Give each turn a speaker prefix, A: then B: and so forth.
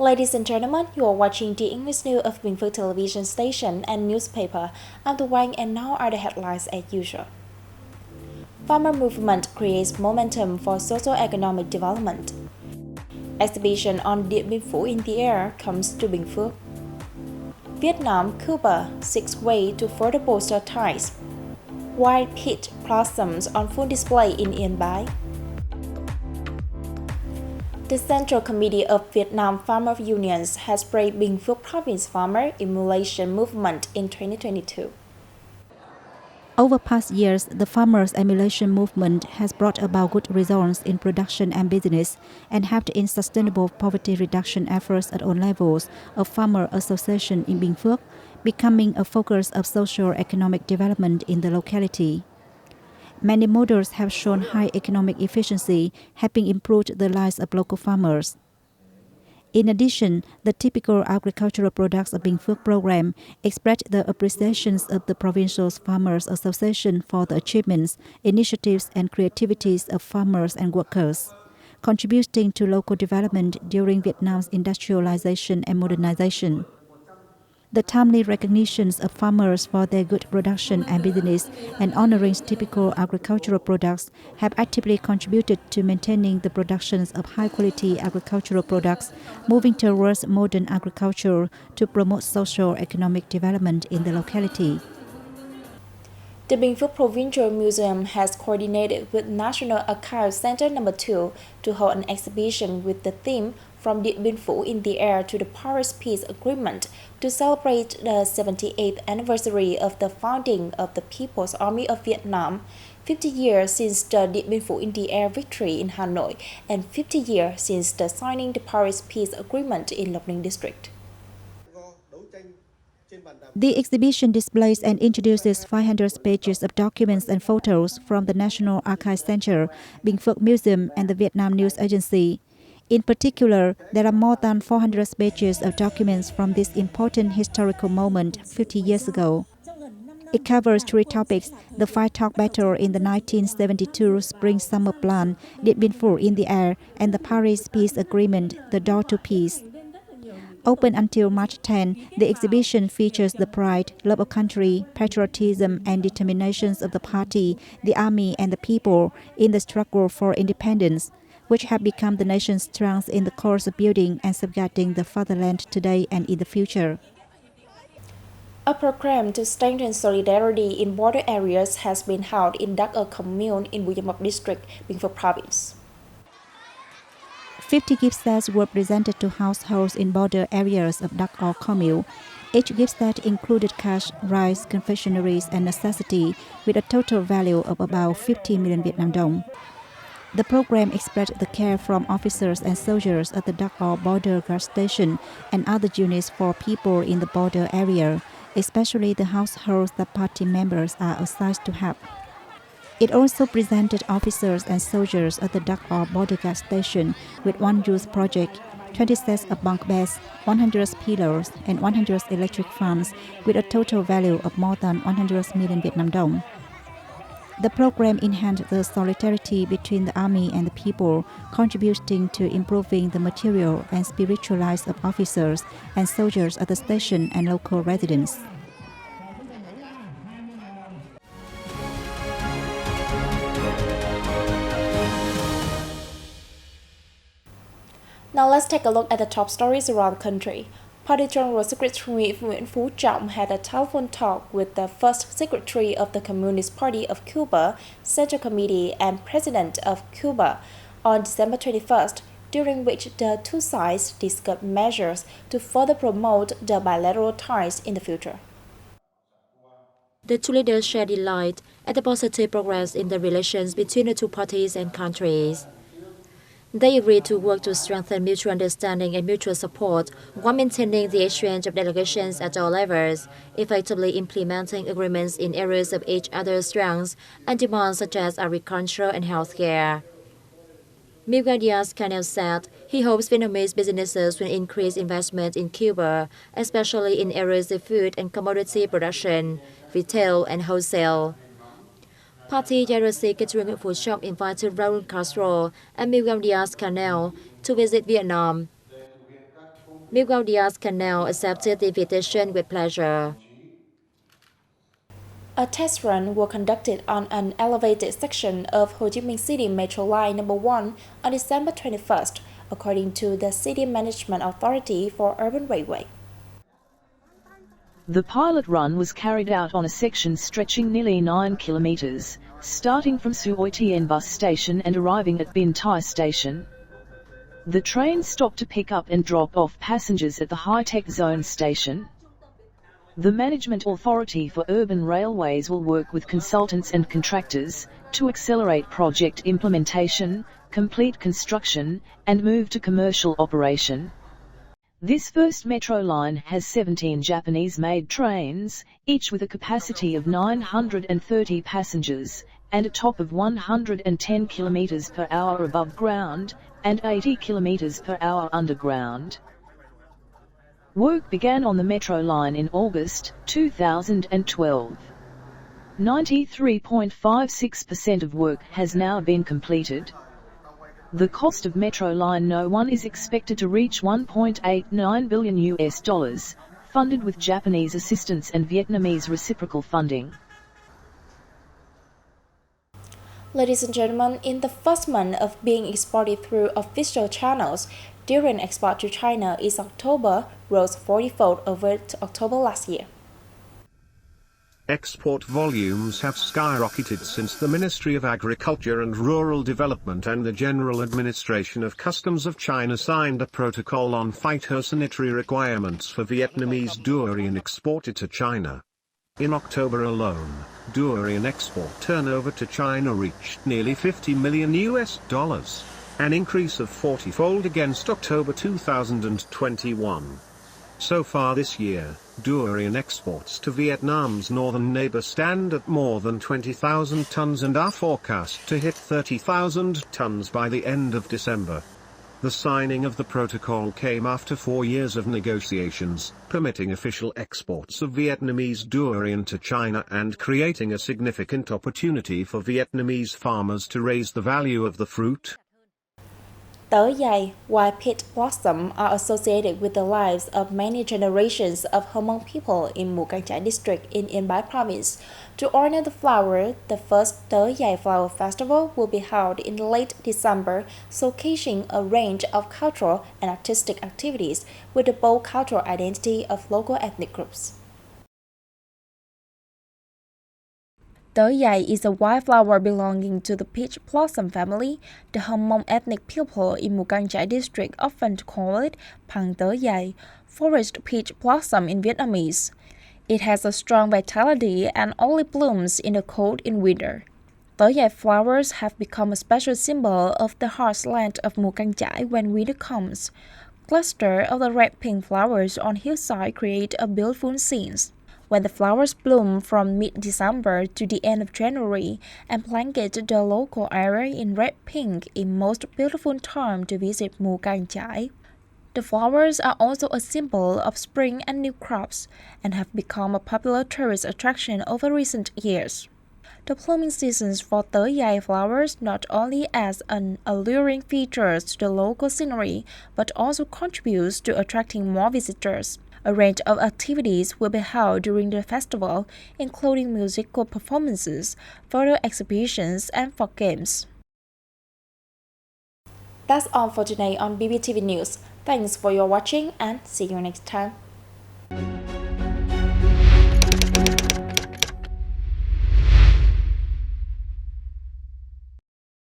A: Ladies and gentlemen, you are watching the English news of Bình Phước television station and newspaper. I'm the Wang and now are the headlines as usual. Farmer movement creates momentum for socio-economic development. Exhibition on Điện Biên Phủ in the air comes to Bình Phước. Vietnam, Cuba seeks way to further bolster ties. Wild peach blossoms on full display in Yên Bái. The Central Committee of Vietnam Farmer Unions has praised Bình Phước Province farmer emulation movement in 2022.
B: Over past years, the farmers' emulation movement has brought about good results in production and business and helped in sustainable poverty reduction efforts at all levels of farmer association in Bình Phước, becoming a focus of socio-economic development in the locality. Many models have shown high economic efficiency, helping improve the lives of local farmers. In addition, the typical agricultural products of Bình Phước program express the appreciations of the Provincial Farmers Association for the achievements, initiatives, and creativities of farmers and workers, contributing to local development during Vietnam's industrialization and modernization. The timely recognitions of farmers for their good production and business and honoring typical agricultural products have actively contributed to maintaining the productions of high-quality agricultural products, moving towards modern agriculture to promote social economic development in the locality.
A: The Bình Phước Provincial Museum has coordinated with National Archives Center No. 2 to hold an exhibition with the theme From Điện Biên Phủ in the Air to the Paris Peace Agreement to celebrate the 78th anniversary of the founding of the People's Army of Vietnam, 50 years since the Điện Biên Phủ in the Air victory in Hanoi, and 50 years since the signing the Paris Peace Agreement in Lộc Ninh District.
B: The exhibition displays and introduces 500 pages of documents and photos from the National Archives Center, Bình Phước Museum, and the Vietnam News Agency. In particular, there are more than 400 pages of documents from this important historical moment 50 years ago. It covers three topics: the fight-talk battle in the 1972 Spring-Summer Plan, Điện Biên Phủ in the Air, and the Paris Peace Agreement, the door to peace. Open until March 10, the exhibition features the pride, love of country, patriotism, and determinations of the party, the army, and the people in the struggle for independence, which have become the nation's strength in the course of building and safeguarding the fatherland today and in the future.
A: A program to strengthen solidarity in border areas has been held in Đắc commune in Bù Gia Mập district, Bình Phước province.
B: 50 gift sets were presented to households in border areas of Đắc commune. Each gift set included cash, rice, confectionaries, and necessity, with a total value of about 50 million Vietnam dong. The program expressed the care from officers and soldiers at the Đắc border guard station and other units for people in the border area, especially the households that party members are assigned to help. It also presented officers and soldiers at the Đắc border guard station with one youth project, 20 sets of bunk beds, 100 pillows, and 100 electric fans, with a total value of more than 100 million Vietnam dong. The program enhanced the solidarity between the army and the people, contributing to improving the material and spiritual lives of officers and soldiers at the station and local residents.
A: Now let's take a look at the top stories around the country. Party General Secretary Nguyễn Phú Trọng had a telephone talk with the first secretary of the Communist Party of Cuba, Central Committee, and President of Cuba on December 21st, during which the two sides discussed measures to further promote the bilateral ties in the future.
C: The two leaders shared delight at the positive progress in the relations between the two parties and countries. They agreed to work to strengthen mutual understanding and mutual support while maintaining the exchange of delegations at all levels, effectively implementing agreements in areas of each other's strengths and demands such as agriculture and healthcare. Miguel Díaz-Canel said he hopes Vietnamese businesses will increase investment in Cuba, especially in areas of food and commodity production, retail, and wholesale. Party General Secretary Nguyễn Phú Trọng invited Raúl Castro and Miguel Díaz-Canel to visit Vietnam. Miguel Diaz-Canel accepted the invitation with pleasure.
A: A test run was conducted on an elevated section of Ho Chi Minh City Metro Line No. 1 on December 21st, according to the City Management Authority for Urban Railway.
D: The pilot run was carried out on a section stretching nearly 9 kilometres, starting from Suoi Tien bus station and arriving at Bin Tai station. The train stopped to pick up and drop off passengers at the high-tech zone station. The Management Authority for Urban Railways will work with consultants and contractors to accelerate project implementation, complete construction, and move to commercial operation. This first metro line has 17 Japanese-made trains, each with a capacity of 930 passengers, and a top of 110 km per hour above ground, and 80 km per hour underground. Work began on the metro line in August 2012. 93.56% of work has now been completed. The cost of Metro Line No. 1 is expected to reach $1.89 billion, funded with Japanese assistance and Vietnamese reciprocal funding.
A: Ladies and gentlemen, in the first month of being exported through official channels, durian export to China is October rose 40-fold over October last year.
E: Export volumes have skyrocketed since the Ministry of Agriculture and Rural Development and the General Administration of Customs of China signed a protocol on phytosanitary requirements for Vietnamese durian exported to China. In October alone, durian export turnover to China reached nearly $50 million, an increase of 40-fold against October 2021. So far this year, durian exports to Vietnam's northern neighbor stand at more than 20,000 tons and are forecast to hit 30,000 tons by the end of December. The signing of the protocol came after 4 years of negotiations, permitting official exports of Vietnamese durian to China and creating a significant opportunity for Vietnamese farmers to raise the value of the fruit.
A: Tớ dày, white peach blossom are associated with the lives of many generations of Hmong people in Mù Cang Chải district in Yên Bái province. To honor the flower, the first Tớ dày Flower Festival will be held in late December, showcasing a range of cultural and artistic activities with the bold cultural identity of local ethnic groups. Tớ dày is a wildflower belonging to the peach blossom family. The Hmong ethnic people in Mù Cang Chải district often call it Phang tớ dày, forest peach blossom in Vietnamese. It has a strong vitality and only blooms in the cold in winter. Tớ dày flowers have become a special symbol of the harsh land of Mù Cang Chải when winter comes. Clusters of the red pink flowers on hillside create a beautiful scene. When the flowers bloom from mid-December to the end of January and blanket the local area in red-pink, a most beautiful time to visit Mù Cang Chải. The flowers are also a symbol of spring and new crops and have become a popular tourist attraction over recent years. The blooming seasons for Tớ dày flowers not only adds an alluring feature to the local scenery, but also contributes to attracting more visitors. A range of activities will be held during the festival, including musical performances, photo exhibitions, and folk games. That's all for today on BPTV News. Thanks for your watching and see you next time.